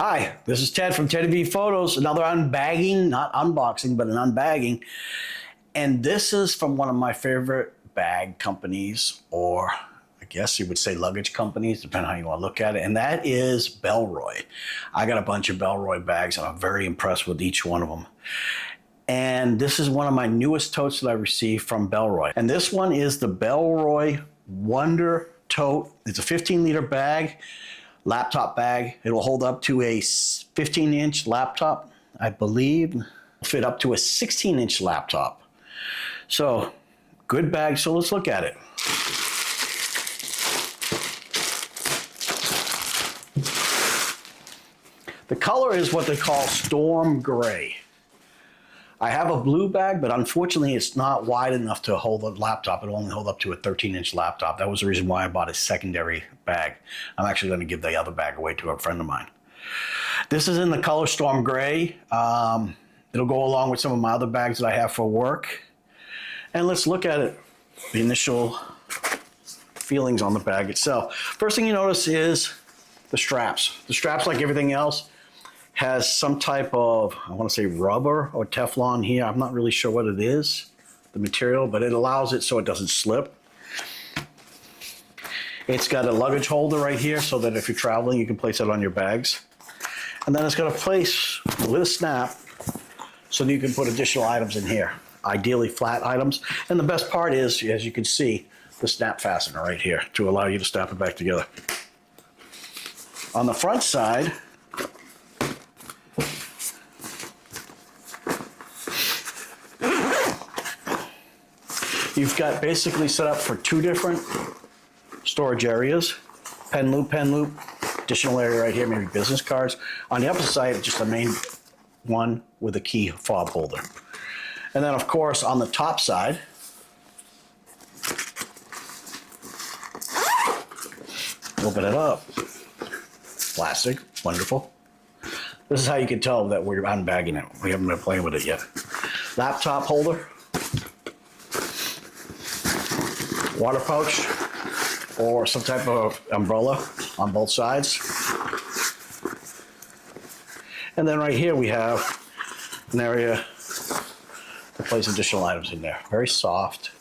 Hi, this is Ted from Tote 15 Photos. Another unbagging, not unboxing, but an unbagging. And this is from one of my favorite bag companies, or I guess you would say luggage companies, depending on how you want to look at it. And that is Bellroy. I got a bunch of Bellroy bags and I'm very impressed with each one of them. And this is one of my newest totes that I received from Bellroy. And this one is the Bellroy Wonder Tote. It's a 15-liter bag. Laptop bag. It will hold up to a 15-inch laptop, I believe. It'll fit up to a 16-inch laptop. So, good bag. So let's look at it. The color is what they call storm gray. I have a blue bag, but unfortunately it's not wide enough to hold a laptop. It'll only hold up to a 13-inch laptop. That was the reason why I bought a secondary bag. I'm actually going to give the other bag away to a friend of mine. This is in the color storm gray. It'll go along with some of my other bags that I have for work. And let's look at it, the initial feelings on the bag itself. First thing you notice is the straps. The straps, like everything else, has some type of, I want to say rubber or Teflon here. I'm not really sure what it is, the material, but it allows it so it doesn't slip. It's got a luggage holder right here so that if you're traveling, you can place it on your bags. And then it's got a place with a snap so that you can put additional items in here, ideally flat items. And the best part is, as you can see, the snap fastener right here to allow you to snap it back together. On the front side, you've got basically set up for two different storage areas. Pen loop, additional area right here, maybe business cards. On the opposite side, just the main one with a key fob holder. And then of course on the top side, open it up. Plastic, wonderful. This is how you can tell that we're unbagging it. We haven't been playing with it yet. Laptop holder. Water pouch or some type of umbrella on both sides. And then right here we have an area to place additional items in there. Very soft.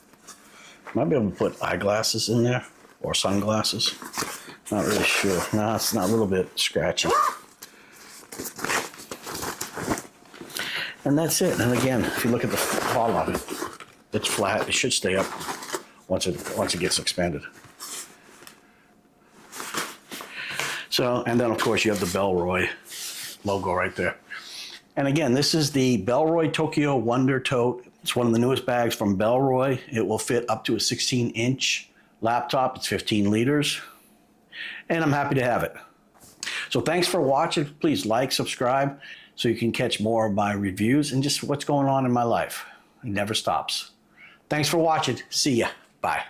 Might be able to put eyeglasses in there or sunglasses. Not really sure. No, it's not, a little bit scratchy. And that's it. And again, if you look at the bottom of it, it's flat. It should stay up once it gets expanded. So, and then of course you have the Bellroy logo right there. And again, this is the Bellroy Tokyo Wonder Tote. It's one of the newest bags from Bellroy. It will fit up to a 16-inch laptop. It's 15 liters. And I'm happy to have it. So thanks for watching. Please like, subscribe, so you can catch more of my reviews and just what's going on in my life. It never stops. Thanks for watching. See ya. Bye.